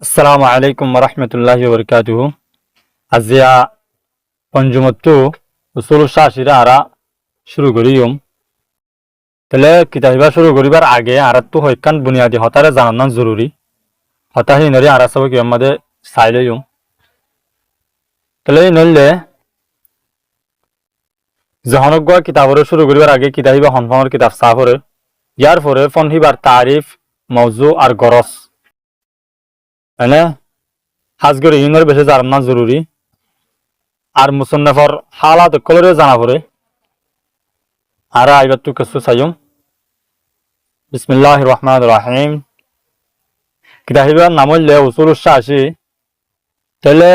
আসসালামু আলাইকুম রহমতুল্লাহি বরকাতুহু। আজিয়া পঞ্জমত্তু উসুল শাশিরা আরা শুরু করিম। তাহলে কিতাবিবা শুরু করিবার আগে আরাত্তু হইকান বুনিয়াদি হতারে জানান জরুরি। হতাহি নরি আরা সব কি আমাদের সাইলেইম। তাহলে নইলে জহনজ্ঞ কিতাবরে শুরু করিবার আগে কিতাবিবা হনফনের কিতাব সাফরে ইয়ার পরে ফনহিবার তারিফ মৌজু আর গরস এনে হাজগরি ইনর বেশি জানা জরুরি। আর মুসন্নফর হালাত কলরে জানা পড়ে আর আইবাতু কিছু চাইম। বিসমিল্লাহির রহমানির রহিম। কিতাবিবার নাম হইলে উসুল শাশি। তাহলে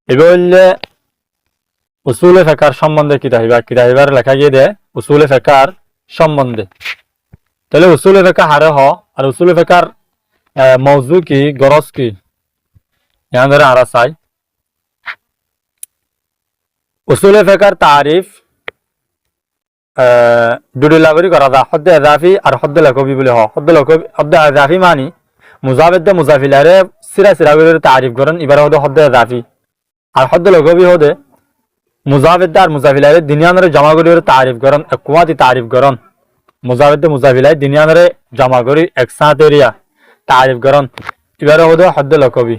এবার হইলে উসুলে ফেকার সম্বন্ধে কিতাবিবার লেখা গিয়ে দেয় উসুলে ফেকার সম্বন্ধে। তাহলে উসুলে ফেকা হারে হ আর উসুলে ফেকার মৌজু কি গরজ কি यहाँ ধরে আরা চাই। উসুলে ফেকার তারিফ দুটি লাগরি করা যায় হদ্দে এজাফি আর হদ্দে লকবি বলে হদ্দে এজাফি মানি মুজাফিদে মুজাফিলারে সিরা সিরা করে তারিফ করেন এবার হদে হদ্দে এজাফি আর হদ্দে লকবি হদে মুজাফিদে আর মুজাফিলারে দুনিয়ানরে জমা করে তারিফ করেন কুয়াতি তারিফ করেন মুজাফিদে মুজাফিলাই দুনিয়ানরে জমা করি একসাথে এরিয়া তারিফ করেন এবার হদে হদ্দে লকবি।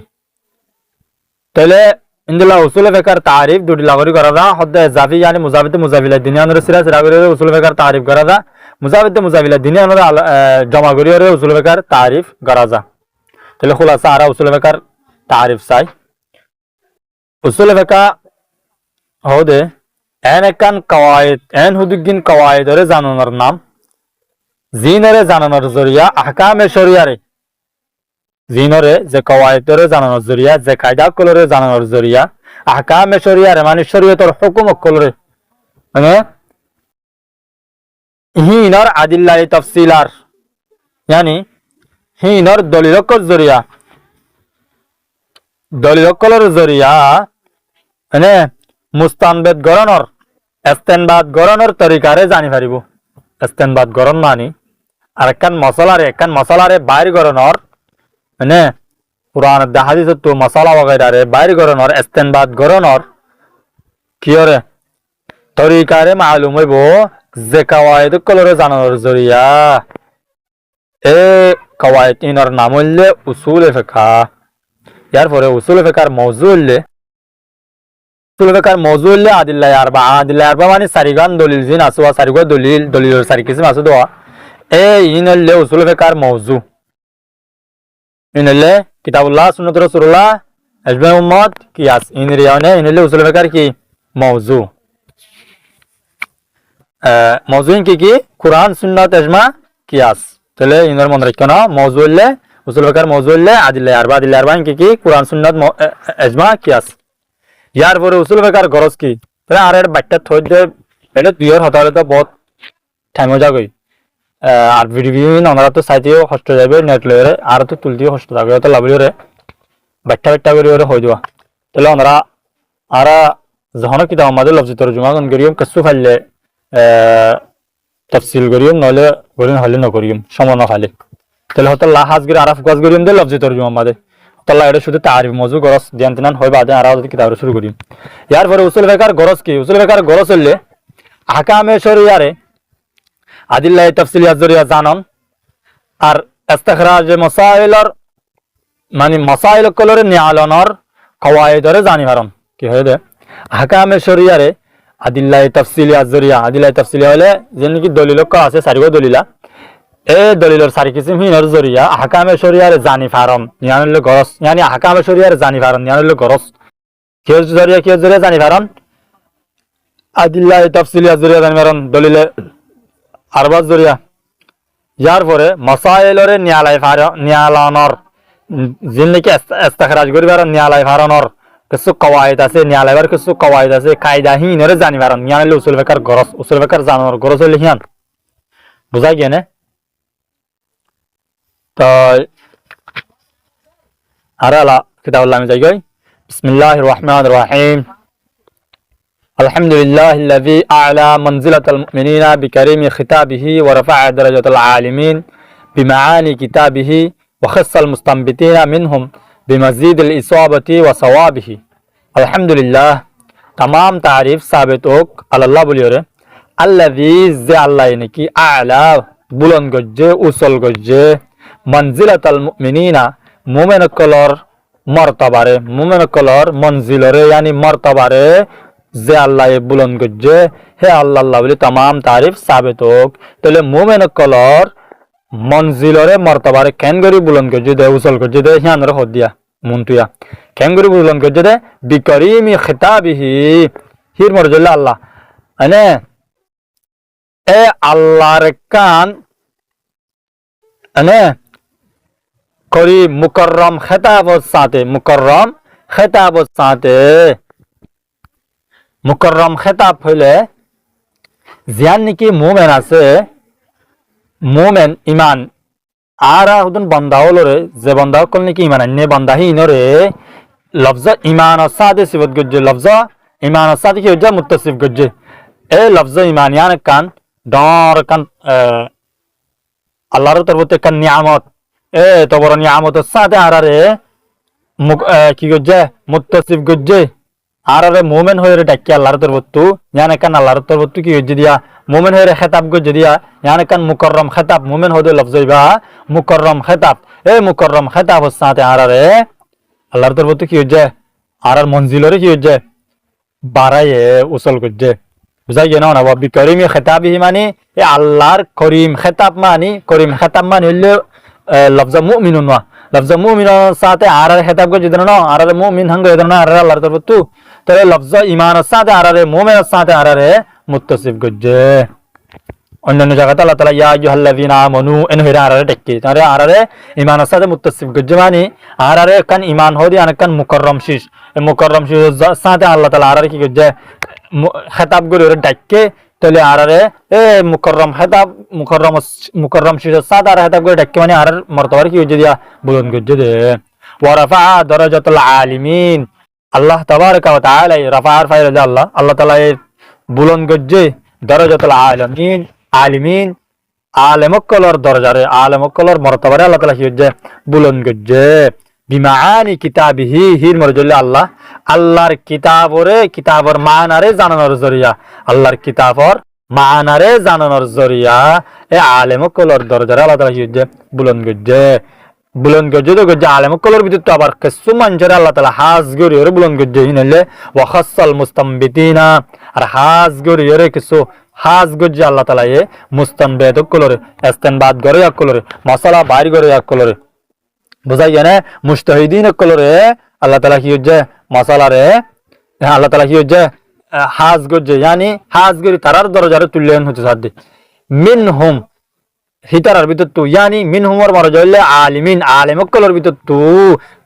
তাহলে ইন্দুল্লাহ উসুল ফেকার তারিফ দুটি লাগরি করা যা হদ্দে এজাফি yani মুজাফিদে মুজাফিলা দুনিয়ানরে সিরা সিরা করে উসুল ফেকার তারিফ করা যা মুজাফিদে মুজাফিলা দুনিয়ানরে জমা করি উসুল ফেকার তারিফ করা যা। তাহলে খুলাসা আরা উসুল ফেকার তারিফ চাই। উসুল ফেকা হদে এন একান কওয়ায়েদ এন হুদুগিন কওয়ায়েদরে জানানোর নাম জিনরে জানানোর জরিয়া আহকামে শরিয়ারে জিনরে যে কওয়ায়েদরে জানানোর জরিয়া যে কায়দা কলরে জানানোর জরিয়া আহকামে শরিয়ারে মানে শরীয়তের হুকুম কলরে মানে হিনর আদিল্লাহি তাফসিলার yani হিনর দলিলকর জরিয়া দলিলকর জরিয়া মানে মুস্তানবাদ গরনর ইস্তেনবাদ গরনর তরিকারে জানি পারিব। ইস্তেনবাদ গরন মানি আর একখান মশলারে বাইর গরনর মানে কুরআন হাদিস তো মশলা वगैरह বাইর গরনর ইস্তেনবাদ গরনর কিয়রে তরিকারে মালুম হইব যে কওয়ায়েদ কলরে জানানোর জরিয়া এ কওয়ায়েদ ইনর নাম হইলে উসুলে ফিকহ। ইয়ার পরে উসুলে ফিকহর মওজু হইলে আদিল্লাহ আরবা মানে সারিগান দলিল জিন আসওয়া সারিগো দলিলের সারি কিসম আছে দোয়া এ ইনলে উসুল ফিকহর মওজু ইনলে কিতাবুল্লাহ সুন্নাত রাসূলুল্লাহ ইজমা উম্মত কিয়াস ইনরিয়ানে ইনলে উসুল ফিকহর কি মওজু মওজু কি কুরআন সুন্নাত ইজমা কিয়াস। তাহলে ইনর মনে রাখো না মওজু হইলে উসুল ফিকহর মওজু হইলে আদিল্লাহ আরবা কি কুরআন সুন্নাত ইজমা কিয়াস। ইয়ার পরে উসুল ফিকহর গরজ কি তাহলে আর এর বাট্টা থই দে এটা দুইয়ের হতালে তো বহুত টাইম হয়ে যাবে আর ভিডিও আমরা তো সাইতেও কষ্ট যাবে নেট লয়ে আর তো তুলতেও কষ্ট যাবে তো লাভলি রে বাট্টা করে হয়ে যাওয়া। তাহলে আমরা আর যখন কিতাব আমাদের লফজ তরজমা করিম কিছু ফাইলে তাফসিল করিম নলে করিম হলে ন করিম সমন খালি তাহলে হয়তো লা হাজগির আরাফ গাজ করিম দে লফজ তরজমা আমাদের তাল্লা এটা শুধু তারিফ মওজু গরজ ধ্যান হয় বাদে আর কিতাব শুরু করি। ইয়ার পরে উসুল ফিকহর গরজ কি উসুল ফিকহর গরজ হইলে আহকামে শরিয়ারে আদিল্লাহি তাফসিলিয়াত জরিয়া জানন আর ইস্তিখরাজ মাসাইলর মানে মাসাইল কলরে নিয়ালনর কওয়ায়েদরে জানি পারন কি হয় দে আহকামে শরিয়ারে আদিল্লাহি তাফসিলিয়াত জরিয়া আদিল্লাহি তাফসিলিয়া হলে যেন কি দলিল আছে সারিগো দলিলা এ দলিলের সারি কিসিম হিনর জরিয়া আহকামে শরিয়ারে জানি ফারম নিয়ানলে গরস yani আহকামে শরিয়ারে জানি ফারম নিয়ানলে গরস কি জরিয়া জানি ফারম আদিল্লাহি তাফসিলিয়াত জরিয়া জানি ফারম দলিলে আরবা জরিয়া। ইয়ার পরে মাসাইলরে নিয়ালানর জিনকে ইস্তিখরাজ করিবার নিয়ালাই ফারনর কিছু কওয়ায়েদ আছে নিয়ালাইবার কিছু কওয়ায়েদ আছে কায়দা হিনরে জানি ফারম নিয়ানলে উসুল ফিকহর গরস উসুল ফিকহর জানানোর গরস হইলে হিয়ান বুঝা গিয়ে না। তো আরালা কিতাবুল্লাহ আমি যাই গই। বিসমিল্লাহির রহমানির রহিম। আলহামদুলিল্লাহিল্লাযী আ'লা মানজিলাতাল মুমিনিনা বিকারিমি খিতাবিহি ওয়া রাফা'a দারাজাতাল আলিমিন বিমাআনি কিতাবিহি وخص المستنبطين منهم بمزيد الإصابة وصوابه الحمد لله तमाम तारीफ साबित होक अल्लाह बोलियोरे अल्लाजी जे अल्लाह नेकी आला बुलंद गज्जे उसल गज्जे मंजिलतल मुमिनीना मुमिन कलर मर्तबारे मुमिन कलर मंजिलरे यानी मर्तबारे जे अल्लाह बुलंद गज्जे हे अल्लाह अल्लाह बोली तमाम तारीफ साबित होक तले मुमिन कलर मंजिलरे मर्तबारे कैनगरी बुलंद गज्जे दे उसल गज्जे दे यान रे होदिया मुंतुया कैंगरी बुलंद गज्जे दे बिकरीमी खिताबिही हिर मरजल्ला अल्लाह अने ए अल्लाह रे कान अने करी मुकर्रम खिताब साथे मुकर्रम खिताब हইলে जियान निकी मोमेन আছে मोमेन ईमान आरा हुदन बंदा होलोरे जे बंदा कल निकी ईमान अन्य बंदा ही इनरे लफ्ज़ ईमान सादे सिफत गज्जे लफ्ज़ ईमान सादे की वजह मुत्तसिफ गज्जे ए लफ्ज़ ईमान यानी कान दार कान अल्लाह रे तरबते कान नियामत ए तो बड़ नियामत सादे आरारे की गज्जे मुत्तसिफ गज्जे आरारे मोमेन होय रे डाक्की अल्लाह रे तरबतु यानी कान अल्लाह रे तरबतु की गज्जे दिया मोमेन होय रे खिताब गज्जे दिया यानी कान मुकर्रम खिताब मोमेन होदे लफ्ज़ इबा मुकर्रम खिताब ए मुकर्रम खिताब सादे आरारे अल्लाहर तरफ की होजे आरार मंजिलरे की होजे बाराये उसल गज्जे बुझाइए ना वा बिकरीमी खिताबी मानी ए अल्लाहर करीम खिताब मानी हल्ले लफ्ज़ मुमिनुन वा लफ्ज़ मुमिन साथे आरार खिताब गज्जे देना आरार मुमिन हंग देना आरार अल्लाहर तरफ तो लफ्ज़ ईमान साथे आरार मुमिन साथे आरार मुत्तसिफ गज्जे अन्य जगह अल्लाह ताला या अय्युहल्लज़ीना आमनू इन हेरा आरारे टेक्की तारे आरारे ईमान साथे मुत्तसिफ गज्जमानी आरारे कन ईमान होदी अन कन मुकर्रम शीश साथे अल्लाह ताला आरारे की गज्जे खिताब गुरे टेक्के तले आरारे ए मुकर्रम शीश साथे आरारे खिताब गुरे टेक्के माने आरार मर्तबा की गज्जे दिया बुलंद गज्जे दे व रफा दरजतुल आलिमीन अल्लाह तबारक व तआला रफा फाइल अल्लाह ताला बुलंद गज्जे दरजतुल आलिमीन आलिमीन आलमकलर दरजारे आलमकलर मर्तबारे अल्लाह ताला हिज्जे बुलंद गज्जे बिमाआनी किताबिही हिर मरजल्ले अल्लाह अल्लाहर किताबर मानारे जाननर जरिया अल्लाहर किताबर मानारे जाननर जरिया ए आलमकलर दरजारे अल्लाह ताला हिज्जे बुलंद गज्जे तो गज्जे आलमकलर बिदु तो आबार किस्सु मंजरे अल्लाह ताला हाज गरियो बुलंद गज्जे हिनले व खस्सल मुस्तंबितीना और हाज गरियो किस्सु हाज गज्जे अल्लाह ताला ये मुस्तनबेद कलरे इस्तेनबाद करे या कलरे मसाला बाहर करे या कलरे बुझाइए ना मुजतहिदीन कलरे अल्लाह ताला की गज्जे मसाला रे अल्लाह ताला की गज्जे हाज गज्जे यानी हाज गरी तारार दरजारे तुल्यन होते सादे मिनहुम हितारार बिततु यानी मिनहुम और मरजल्ले आलिमीन आलिम कलर बिततु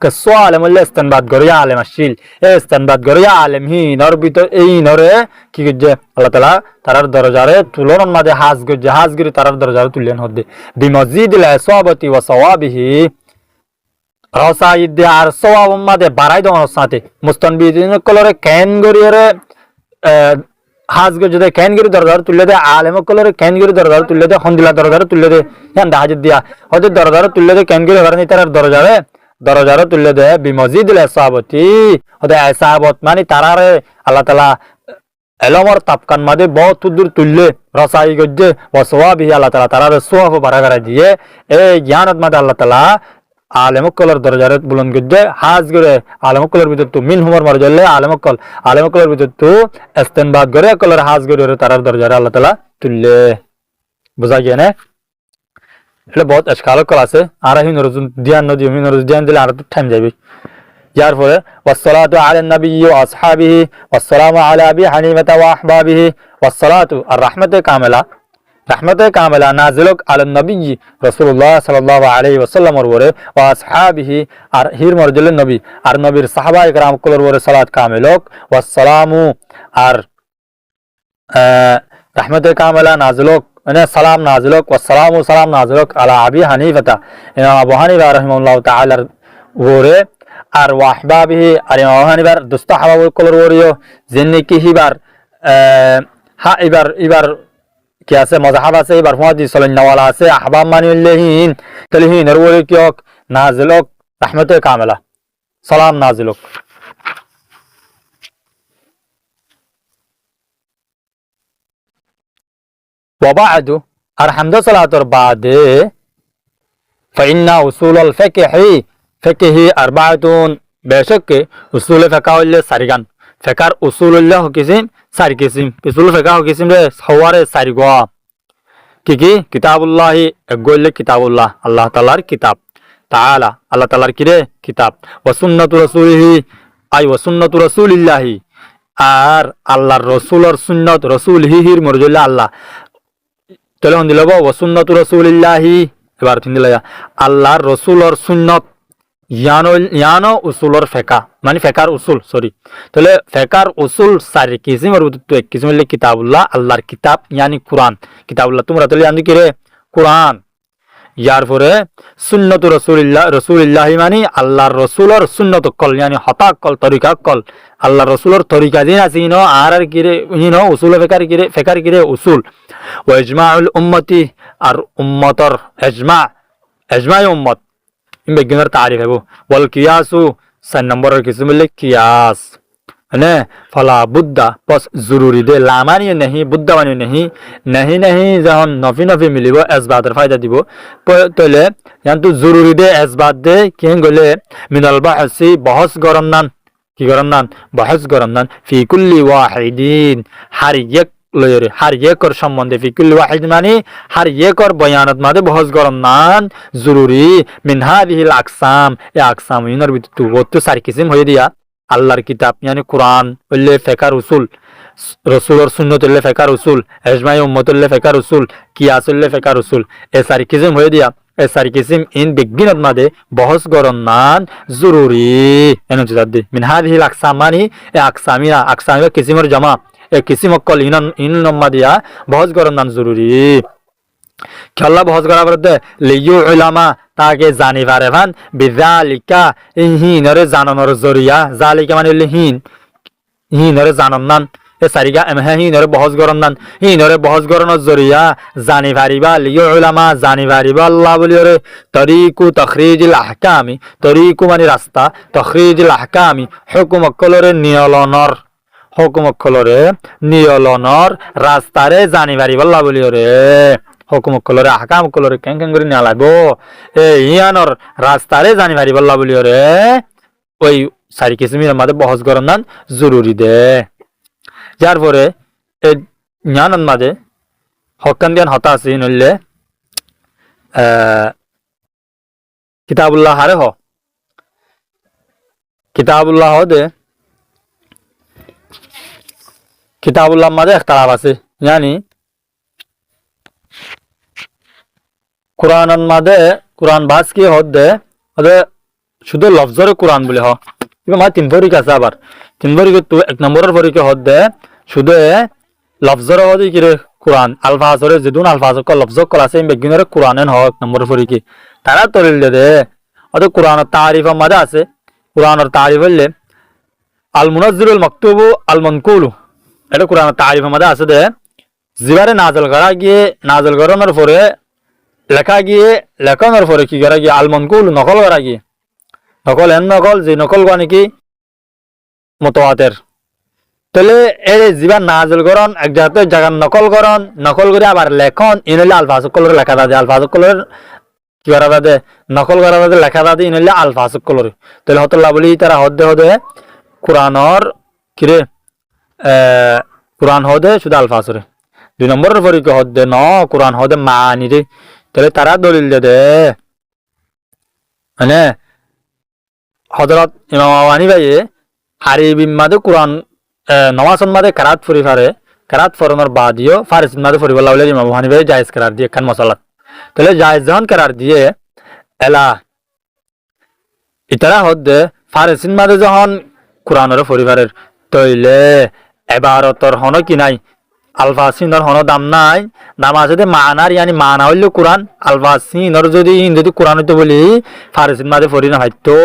कसो आलिम अल्लाह इस्तेनबाद करे या आलिम अशिल ए इस्तेनबाद करे या आलिम ही नर बित ए नरे की गज्जे अल्लाह ताला तारार दरजारे तुलन मादे हाज गरी तारार दरजारे तुल्यन होदे बिमजीदिल इसाबती व सवाबिही रसाइद आर सवाब मादे बाराई दन साथे मुस्तनबिदिन कलरे कैन गरियरे हाज गज्जे कैनगिरी दरदार तुल्ले दे आलिम कलरे कैनगिरी दरदार तुल्ले दे हंदिला दरदार तुल्ले दे यान दाहज दिया होदे दरदार तुल्ले दे कैनगिरी हरनी तारार दरजारे तुल्ले दे बिमजीदिल इसाबती होदे इसाबत मानी तारारे अल्लाह ताला एलमर तपकान मादे बहुत दूर तुल्ले रसाई गज्जे व सवाबी अल्लाह ताला तारारे सवाब बारागारा दिए ए ज्ञानत मादे अल्लाह ताला आलिम कलर दरजारे बुलंद गज्जे हाज गरे आलिम कलर बिदत तो मिन हुमर मरजल्ले आलिम कलर बिदत तो इस्तेनबाद गरे कलर हाज गरे तारार दरजारे अल्लाह ताला तुल्ले बुझा गया ने એટલે बहुत अशकाल कल আছে আর হিন রজুন ধ্যান নদি হিন রজুন ধ্যান দিলে আর তো টাইম যাবে यार পরে والصلاه على النبي واصحابه والسلام على ابي حنيفه واحبابه والصلاه الرحمه كامله रहमत कामिला नाजिलक अला नबी रसूलुल्लाह सल्लल्लाहु अलैहि वसल्लम और वरे व असहाबिही और हिर मरजल नबी और नबीर साहबा इकराम कुलर वरे सलात कामिलक व सलामु और रहमत कामिला नाजिलक ने सलाम नाजिलक व सलाम नाजिलक अला अबी हनीफा इमाम अबू हनीफा रहमहुल्लाह ताआला वरे और व अहबाबिही और इमाम अबू हनीफा दोस्त हवा कुलर वरियो जिन्नी की हिबार हा इबार क्या से मजहब আছে এবার ফজি সাল্লাল্লাহু আলাইহি আহবাব মানিলেহিন তলিহিন এর ওরে কিয়ক নাজিল হোক রহমতে কামেলা সালাম নাজিল হোক ওয়াবাদু আর হামদ সালাতর বাদে ফাইন্না উসুলুল ফিকহি আরবাআতুন বেশক উসুল ফিকহ হইলে চারিগান ফিকার উসুল হইলে কিসিম চারি কিসিম উসুল ফিকহ কিসিম রে সওয়ারে চারি গো কি কিতাবুল্লাহি একগইলে কিতাবুল্লাহ আল্লাহ তাআলার কিতাব তাআলা আল্লাহ তাআলার কিরে কিতাব ওয়া সুন্নাতু রাসূলিহি আই ওয়া সুন্নাতু রাসূলিল্লাহি আর আল্লাহর রাসূলের সুন্নাত রাসূলিহির মরজুল্লাহ আল্লাহ তাহলে হন দিলাবো ওয়া সুন্নাতু রাসূলিল্লাহি এবার তিন দিলা আল্লাহর রাসূলের সুন্নাত ইয়ানো উসুলর ফেকা মানে ফেকার উসুল সরি তাহলে ফেকার উসুল চারি কিসিমের ভিতর এক কিসিম হইলে কিতাবুল্লাহ আল্লাহর কিতাব ইয়ানি কুরআন কিতাবুল্লাহ তোমরা তাহলে আমি কি রে কুরআন ইয়ার পরে সুন্নাতু রাসূলিল্লাহ মানে আল্লাহর রাসূলের সুন্নত কল ইয়ানি হতাক কল তরিকা কল আল্লাহর রাসূলের তরিকা দিন আছে ইনো আর কি রে ইনো উসুল ফেকার কি রে উসুল ওয়া ইজমাউল উম্মতি আর উম্মতর ইজমাই উম্মত বিজ্ঞানের তারিফ হবো ওয়াল কিয়াসু 4 নম্বরের কিসম হইলে কিয়াস মানে ফলা বুদ্ধা বস জরুরি দে লামানি नहीं বুদ্ধা মানে नहीं যখন নফি মিলিব ইসবাতের ফায়দা দিব তাহলে জানতো জরুরি দে ইসবাত দে কেন গলে মিনাল বাহসি বহস গরম নান কি গরম নান বহস গরম নান ফি কুল্লি ওয়াহিদিন হার এক লয়রে হার একর সম্বন্ধে ফি কুল্লি ওয়াহিদ মানে হার একর বয়ানত মাদে বহস গরম নান জরুরি মিন হাদিহিল আকসাম এ আকসাম ইনার ভিতর তো চার কিসিম হয়ে দিয়া আল্লাহর কিতাব মানে কুরআন হইলে ফিকার উসুল রাসূলের সুন্নাত হইলে ফিকার উসুল ইজমাই উম্মত হইলে ফিকার উসুল কিয়াস হইলে ফিকার উসুল এ চার কিসিম হয়ে দিয়া এ চার কিসিম ইন বিজ্ঞানত মাদে বহস গরম নান জরুরি এনে জাদি মিন হাদিহিল আকসাম মানে এ আকসামিয়া কিসিমের জামা এ কিসিম কল ইন নম্মা দিয়া বহস গরম নান জরুরি খেলা বহস করা বলতে লিয়ু উলামা তাকে জানি পারে ভান বিজালিকা হিনরে জানানোর জরিয়া জালিকা মানে হইলে হিনরে জানান নান এ সারিগা হিনরে বহস গরম নান হিনরে বহস গরনের জরিয়া জানি পারিবা লিয়ু উলামা জানি পারিবা আল্লাহ বলিরে তরিকু তখরিজিল আহকামি তরিকু মানে রাস্তা তখরিজিল আহকামি হুকুম কলরে নিয়লনর হুকুম কলরে নিয়লনর রাস্তারে জানি পারিবা আল্লাহ বলিরে হুকুম কলরে আহকাম কলরে কেন করে নিয়া লাগবো ইয়ানোর রাস্তারে জানি পারি বল্লা বলি রে ওই সারি কিসিমের মাঝে বহস গরম নান জরুরি দে যার পরে এই জ্ঞানের মাঝে হকান দিয়ান হতা আছে নইলে কিতাবুল্লাহ হারে কিতাবুল্লাহ দে কিতাবুল্লাহ মাঝে একতারাব আছে জানি কুরআনের মাঝে কুরআন বাস কি হদে আদে শুধু লফজরে কুরআন বলে ইবা মা তিন পরীক্ষা আছে আবার তিন পরীক্ষা তো এক নম্বরের পরীক্ষা হদে শুধু লফজরে হদে কি রে কুরআন আলফাজরে যেদুন আলফাজ কল লফজ কল আছে বেগিনরে কুরআনের এক নম্বরের পরীক্ষা তারা তরিল দে আদে কুরআনের তারিফের মাঝে আছে কুরআনের তারিফ হইলে আল মুনাজ্জিরুল মাকতুবু আল মানকুলু এটা কুরআনের তারিফের মাঝে আছে দে জিবারে নাযিল করা গিয়ে নাযিল করানোর পরে লেখা গিয়ে লেখানোর পরে কি করা গিয়ে আলমনকুল নকল করা গিয়ে নকল যে নকল করা নাকি মুতাওয়াতির তাহলে এই জীবন নাযিল করন এক জায়গার নকল করে আবার লেখন ইনলে আলফাজ কলরে লেখা দাদে আলফাজ কলর কি করা দাদে নকল করা দাদে লেখা দাদে ইনলে আলফাজ কলরে তাহলে হতল্লাহ বলি তারা হদে কুরআনর কিরে কুরআন হদে শুধু আলফাজরে 2 নম্বরের পরীক্ষা হদে ন কুরআন হদে মানি রে তাহলে তারা দলিল দে মানে হযরত ইমাম আওয়ানি ভাইয়ে আরবি মাদে কুরআন নমাজন মাদে কারাত ফুরি পারে কারাত ফরনের বাদিও ফারিস মাদে ফুরি বলা বলে ইমাম আওয়ানি ভাই জায়েজ করার দিয়ে খান মাসালা তাহলে জায়েজ যখন করার দিয়ে এলা ইতারা হদে ফারিস মাদে যখন কুরআনের ফুরি পারে তইলে ইবারতর হন কি নাই আলফাসিনর হন দাম নাই দাম আছে দে মানার ইয়ানি মানা হইল কুরআন আলফাসিনর যদি কুরআন হইতো বলি ফারসিন মাদে ফরি না হয়তো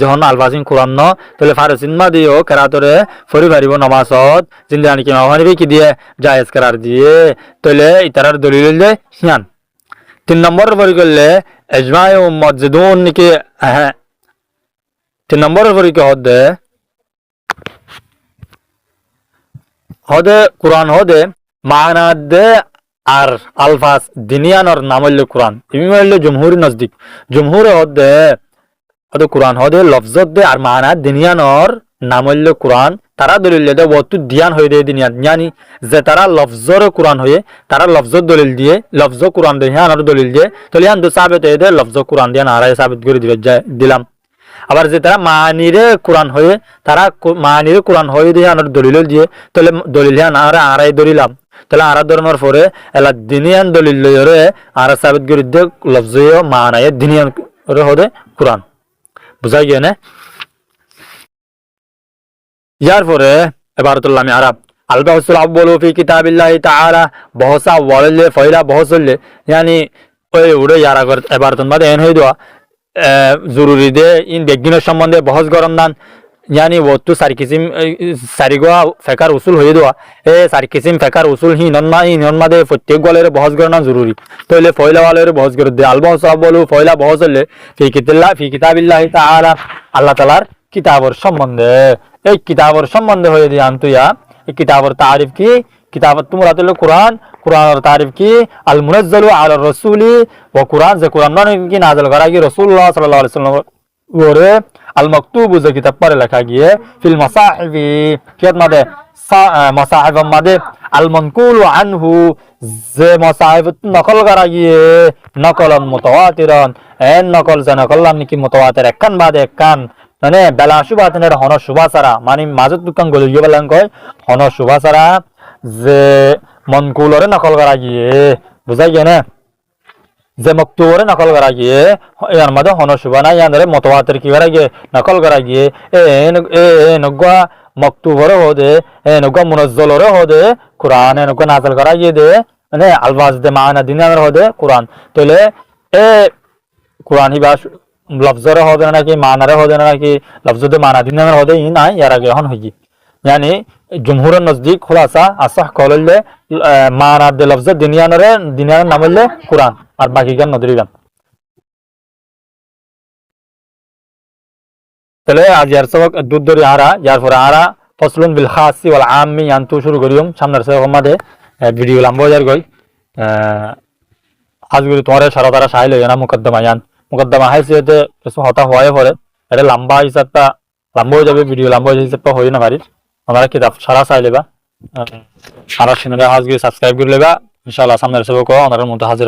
যখন আলফাসিন কুরআন ন তাহলে ফারসিন মাদিও কেরাতরে ফরি পারিব নামাজত জিন্দানি কি মাহানিবে কি দিয়ে জায়েজ করার দিয়ে তাহলে ইতারার দলিল দে হিয়ান 3 নম্বর পরি করলে এজমাই উম্মত যেদুন নাকি হ্যাঁ 3 নম্বরের পরীক্ষা হদে কোরআন হদে মানা দে আর আলফাজ দিনিয়ানর নাম হইল কোরআন ইমি হইল জমহুরি নজদিক জমহুরে হদে হদে কোরআন হদে লফজত দে আর মানা দিনিয়ানর নাম হইল কোরআন তারা দলিল দে ওয়াতু দিয়ান হয়ে দে দিনিয়ান ইয়ানি যে তারা লফজর কোরআন হয়ে তারা লফজত দলিল দিয়ে লফজ কোরআন দে হ্যাঁ আর দলিল দিয়ে তলিয়ান দু সাবিত হয়ে দে লফজ কোরআন দিয়ে নারায় সাবিত করে দিবে দিলাম আবার যে তারা মানিরে কোরআন হয়ে তারা মানিরে কোরআন হয়ে দিয়ে আনার দলিল দিয়ে তাহলে দলিল হ্যাঁ নারা আড়াই দলিলাম তাহলে আড়া ধরনের পরে এলা দিনিয়ান দলিল লইরে আর সাবিত করে দিয়ে লফজীয় মানায় দিনিয়ান হদে কোরআন বুঝাই গিয়ে না ইয়ার পরে এবারতুল্লাহ আমি আরব আলবাহুল আব্বালু ফি কিতাবিল্লাহি তাআলা বহসা ওয়ালে ফয়লা বহসলে यानी ওই উড়ে ইয়ার আগর এবারতুন বাদে এন হই দোয়া জরুরি দে ইন বেগিনের সম্বন্ধে বহস গরম দান यानी वो तो सारी किस्म सारिगोआ फेकार उसूल হয়ে দোয়া এ সারি কিসিম ফেকার উসুল হি নন্মা দে প্রত্যেক গলের বহস গরনা জরুরি তাইলে ফয়লা ওয়ালের বহস গর দে আলবাহুল আব্বালু ফয়লা বহসলে ফি কিতাবিল্লাহি তাআলা আল্লাহ তাআলার কিতাবের সম্বন্ধে এই কিতাবের সম্বন্ধে হয়ে দিয়ে আনতুয়া এই কিতাবের তারিফ কি কিতাবত মুরাদুল কুরআন কুরআনের তারিফ কি আল মুনাজ্জালু আলা রাসূলি ওয়া কুরআন যে কুরআন মানে কি নাযিল করা কি রাসূলুল্লাহ সাল্লাল্লাহু আলাইহি ওয়াসাল্লাম ওরে আল মাকতুব যে কিতাব পড়ে লেখা গিয়ে ফিল মাসাহিফি কিয়াত মাদে মাসাহিফ মাদে আল মানকুল আনহু যে মাসাহিফ নকল করা গিয়ে নকলন মুতাওয়াতিরান এন নকল যে নকল নাকি মুতাওয়াতির একখান বাদে একখান মানে বেলা সুবাতের হন সুবাসারা মানে মাজত দোকান গলি গিয়ে বেলান কয় হন সুবাসারা যে মনকুলরে নকল করা গিয়ে বুঝাই গিয়ে না যে মক্তুবরে নকল করা গিয়ে এর মধ্যে হন সুবা না ইয়াদের মতওয়াতের কি করা গিয়ে নকল করা গিয়ে এ নগা মক্তুবরে হদে এ নগা মুনাজ্জালরে হদে কোরআন এ নগা নাযিল করা গিয়ে দে মানে আলফাজ দে মানা দিনের হদে কোরআন তাহলে এ কোরআন হিবা লফজরে হবে নাকি মানারে হবে নাকি লফজতে মানা দিনের হবে ই নাই ইয়ার আগে হন হই यानी জমহুরের নজদিক খোলাসা আসাহ কললে মানার দে লফজ দিনিয়ানের নাম হইলে কোরআন আর বাকি গান নদীর গান তাহলে আজ ইয়ার সবক দুধ ধরে আরা যার পরে আরা ফসলুন বিল খাসি ওয়াল আম্মি আনতু শুরু করিম সামনের সবক মাদে ভিডিও লম্বা যার গই আজগুলি তোমার সারা তারা সাইল না মুকদ্দমা ইয়ান মুকদ্দমা হাইসিয়তে কিছু হতা হয়ে পড়ে এটা লম্বা হিসাবটা লম্বা হয়ে যাবে ভিডিও লম্বা হিসাবটা হই না পারিস আমরা কিতাব সারা চাই লেবা আর চ্যানেলে আজকে সাবস্ক্রাইব করে লেবা ইনশাআল্লাহ সামনের সবক ওনার মতো হাজির